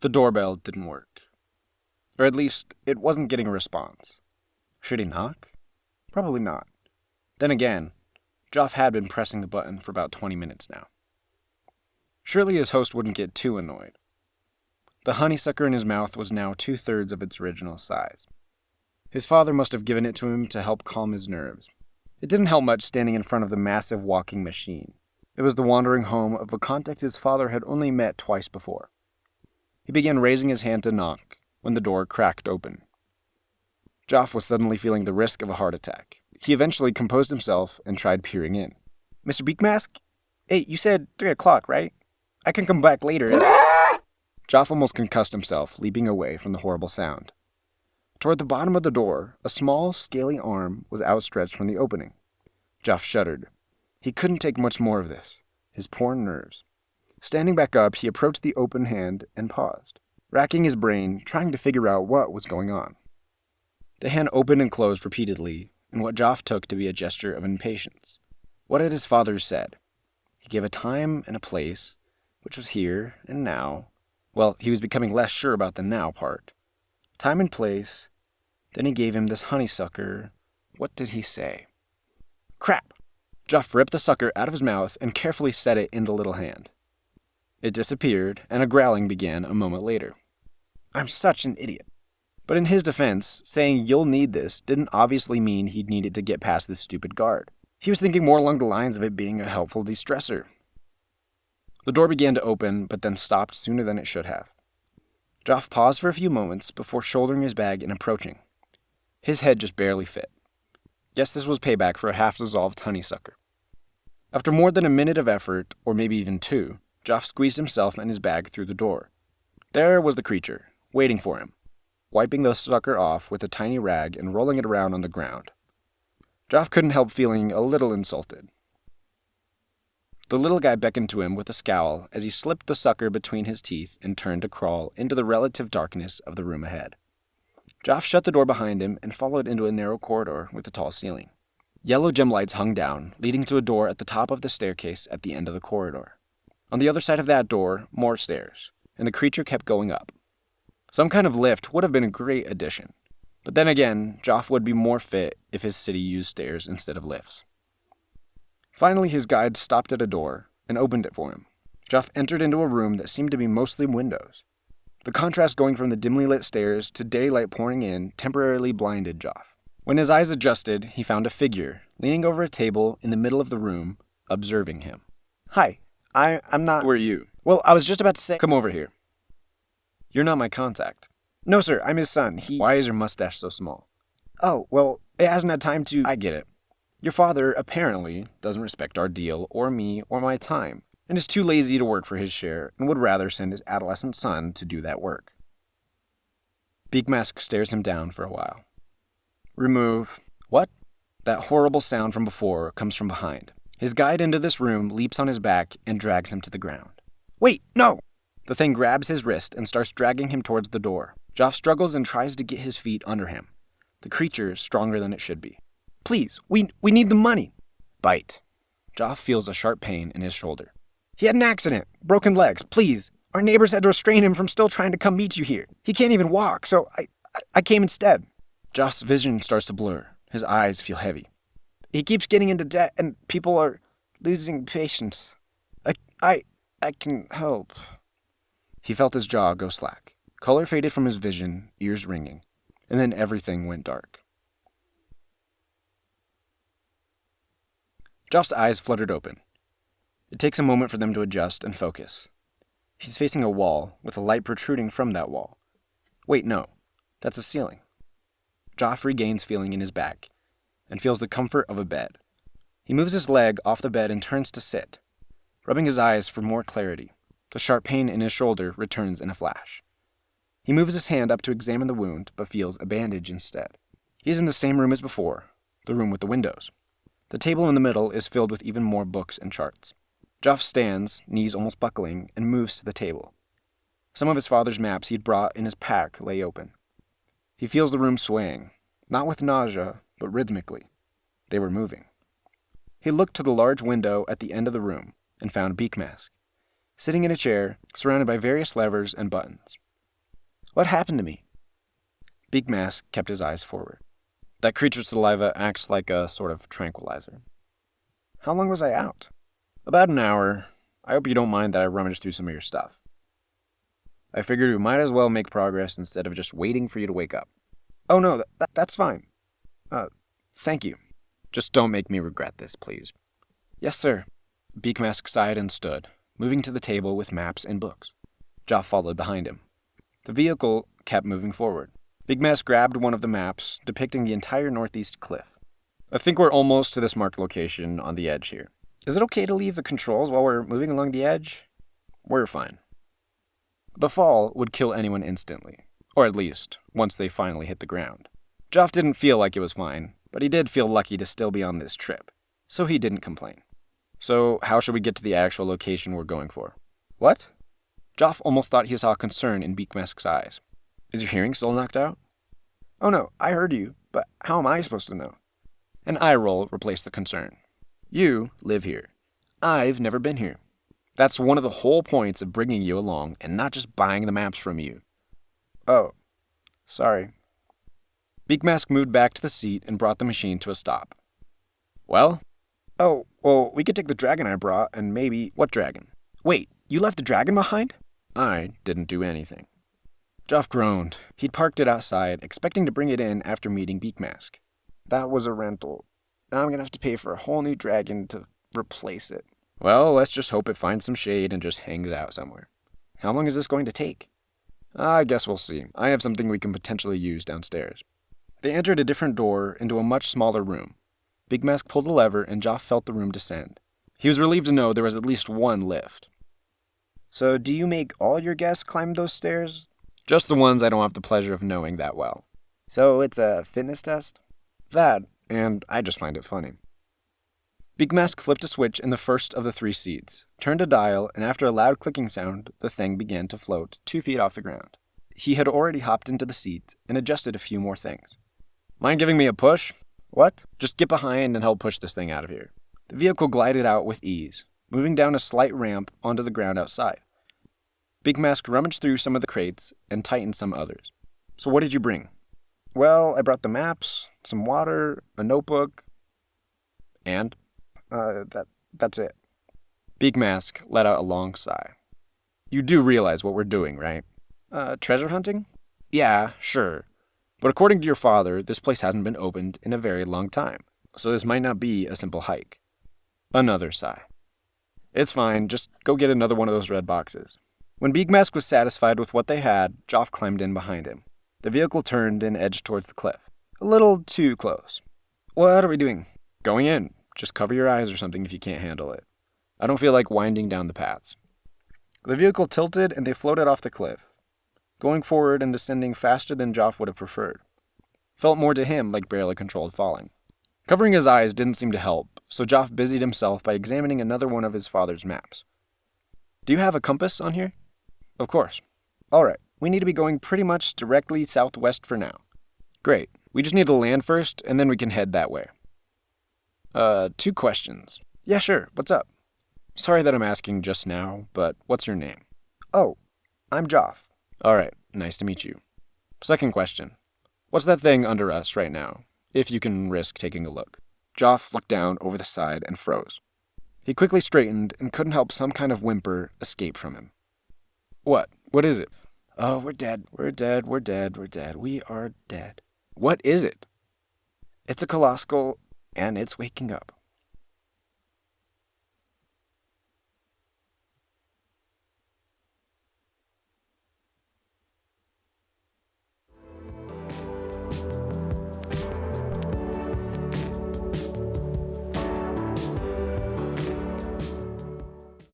The doorbell didn't work. Or at least, it wasn't getting a response. Should he knock? Probably not. Then again, Joff had been pressing the button for about 20 minutes now. Surely his host wouldn't get too annoyed. The honeysucker in his mouth was now 2/3 of its original size. His father must have given it to him to help calm his nerves. It didn't help much standing in front of the massive walking machine. It was the wandering home of a contact his father had only met twice before. He began raising his hand to knock when the door cracked open. Joff was suddenly feeling the risk of a heart attack. He eventually composed himself and tried peering in. Mr. Beakmask? Hey, you said 3 o'clock, right? I can come back later if... Joff almost concussed himself, leaping away from the horrible sound. Toward the bottom of the door, a small, scaly arm was outstretched from the opening. Joff shuddered. He couldn't take much more of this. His poor nerves. Standing back up, he approached the open hand and paused, racking his brain, trying to figure out what was going on. The hand opened and closed repeatedly in what Joff took to be a gesture of impatience. What had his father said? He gave a time and a place, which was here and now. Well, he was becoming less sure about the now part. Time and place. Then he gave him this honeysucker. What did he say? Crap! Joff ripped the sucker out of his mouth and carefully set it in the little hand. It disappeared, and a growling began a moment later. I'm such an idiot. But in his defense, saying you'll need this didn't obviously mean he'd needed to get past this stupid guard. He was thinking more along the lines of it being a helpful de-stressor. The door began to open, but then stopped sooner than it should have. Joff paused for a few moments before shouldering his bag and approaching. His head just barely fit. Guess this was payback for a half-dissolved honeysucker. After more than a minute of effort, or maybe even 2, Joff squeezed himself and his bag through the door. There was the creature, waiting for him, wiping the sucker off with a tiny rag and rolling it around on the ground. Joff couldn't help feeling a little insulted. The little guy beckoned to him with a scowl as he slipped the sucker between his teeth and turned to crawl into the relative darkness of the room ahead. Joff shut the door behind him and followed into a narrow corridor with a tall ceiling. Yellow gem lights hung down, leading to a door at the top of the staircase at the end of the corridor. On the other side of that door, more stairs, and the creature kept going up. Some kind of lift would have been a great addition. But then again, Joff would be more fit if his city used stairs instead of lifts. Finally, his guide stopped at a door and opened it for him. Joff entered into a room that seemed to be mostly windows. The contrast going from the dimly lit stairs to daylight pouring in temporarily blinded Joff. When his eyes adjusted, he found a figure leaning over a table in the middle of the room, observing him. Hi, I'm not... Who are you? Well, I was just about to say... Come over here. You're not my contact. No, sir, I'm his son. Why is your mustache so small? Oh, well, it hasn't had time to... I get it. Your father, apparently, doesn't respect our deal, or me, or my time, and is too lazy to work for his share, and would rather send his adolescent son to do that work. Beakmask stares him down for a while. Remove. What? That horrible sound from before comes from behind. His guide into this room leaps on his back and drags him to the ground. Wait, no! The thing grabs his wrist and starts dragging him towards the door. Joff struggles and tries to get his feet under him. The creature is stronger than it should be. Please, we need the money. Bite. Joff feels a sharp pain in his shoulder. He had an accident. Broken legs. Please. Our neighbors had to restrain him from still trying to come meet you here. He can't even walk, so I came instead. Joff's vision starts to blur. His eyes feel heavy. He keeps getting into debt, and people are losing patience. I can help. He felt his jaw go slack. Color faded from his vision, ears ringing, and then everything went dark. Joff's eyes fluttered open. It takes a moment for them to adjust and focus. He's facing a wall, with a light protruding from that wall. Wait, no. That's a ceiling. Joff regains feeling in his back, and feels the comfort of a bed. He moves his leg off the bed and turns to sit, rubbing his eyes for more clarity. The sharp pain in his shoulder returns in a flash. He moves his hand up to examine the wound, but feels a bandage instead. He is in the same room as before, the room with the windows. The table in the middle is filled with even more books and charts. Joff stands, knees almost buckling, and moves to the table. Some of his father's maps he'd brought in his pack lay open. He feels the room swaying, not with nausea, but rhythmically. They were moving. He looked to the large window at the end of the room and found Beakmask, sitting in a chair, surrounded by various levers and buttons. What happened to me? Beakmask kept his eyes forward. That creature's saliva acts like a sort of tranquilizer. How long was I out? About an hour. I hope you don't mind that I rummaged through some of your stuff. I figured we might as well make progress instead of just waiting for you to wake up. Oh no, that's fine. Thank you. Just don't make me regret this, please. Yes, sir. Beakmask sighed and stood, moving to the table with maps and books. Joff followed behind him. The vehicle kept moving forward. Beakmask grabbed one of the maps, depicting the entire northeast cliff. I think we're almost to this marked location on the edge here. Is it okay to leave the controls while we're moving along the edge? We're fine. The fall would kill anyone instantly, or at least, once they finally hit the ground. Joff didn't feel like it was fine, but he did feel lucky to still be on this trip, so he didn't complain. So, how should we get to the actual location we're going for? What? Joff almost thought he saw concern in Beakmask's eyes. Is your hearing still knocked out? Oh no, I heard you, but how am I supposed to know? An eye roll replaced the concern. You live here. I've never been here. That's one of the whole points of bringing you along and not just buying the maps from you. Oh, sorry. Beakmask moved back to the seat and brought the machine to a stop. Well? Oh, well, we could take the dragon I brought and maybe... What dragon? Wait, you left the dragon behind? I didn't do anything. Joff groaned. He'd parked it outside, expecting to bring it in after meeting Beakmask. That was a rental. Now I'm gonna have to pay for a whole new dragon to replace it. Well, let's just hope it finds some shade and just hangs out somewhere. How long is this going to take? I guess we'll see. I have something we can potentially use downstairs. They entered a different door into a much smaller room. Beakmask pulled a lever and Joff felt the room descend. He was relieved to know there was at least one lift. So do you make all your guests climb those stairs? Just the ones I don't have the pleasure of knowing that well. So it's a fitness test? That, and I just find it funny. Beakmask flipped a switch in the first of the 3 seats, turned a dial, and after a loud clicking sound, the thing began to float 2 feet off the ground. He had already hopped into the seat and adjusted a few more things. Mind giving me a push? What? Just get behind and help push this thing out of here. The vehicle glided out with ease, moving down a slight ramp onto the ground outside. Beakmask rummaged through some of the crates and tightened some others. So what did you bring? Well, I brought the maps, some water, a notebook. And? That's it. Beakmask let out a long sigh. You do realize what we're doing, right? Treasure hunting? Yeah, sure. But according to your father, this place hasn't been opened in a very long time, so this might not be a simple hike. Another sigh. It's fine, just go get another one of those red boxes. When Beakmask was satisfied with what they had, Joff climbed in behind him. The vehicle turned and edged towards the cliff. A little too close. What are we doing? Going in. Just cover your eyes or something if you can't handle it. I don't feel like winding down the paths. The vehicle tilted and they floated off the cliff, going forward and descending faster than Joff would have preferred. Felt more to him like barely controlled falling. Covering his eyes didn't seem to help, so Joff busied himself by examining another one of his father's maps. Do you have a compass on here? Of course. All right, we need to be going pretty much directly southwest for now. Great. We just need to land first, and then we can head that way. 2 questions. Yeah, sure. What's up? Sorry that I'm asking just now, but what's your name? Oh, I'm Joff. All right, nice to meet you. Second question. What's that thing under us right now, if you can risk taking a look? Joff looked down over the side and froze. He quickly straightened and couldn't help some kind of whimper escape from him. What? What is it? Oh, we're dead. We're dead. We are dead. What is it? It's a colossal, and it's waking up.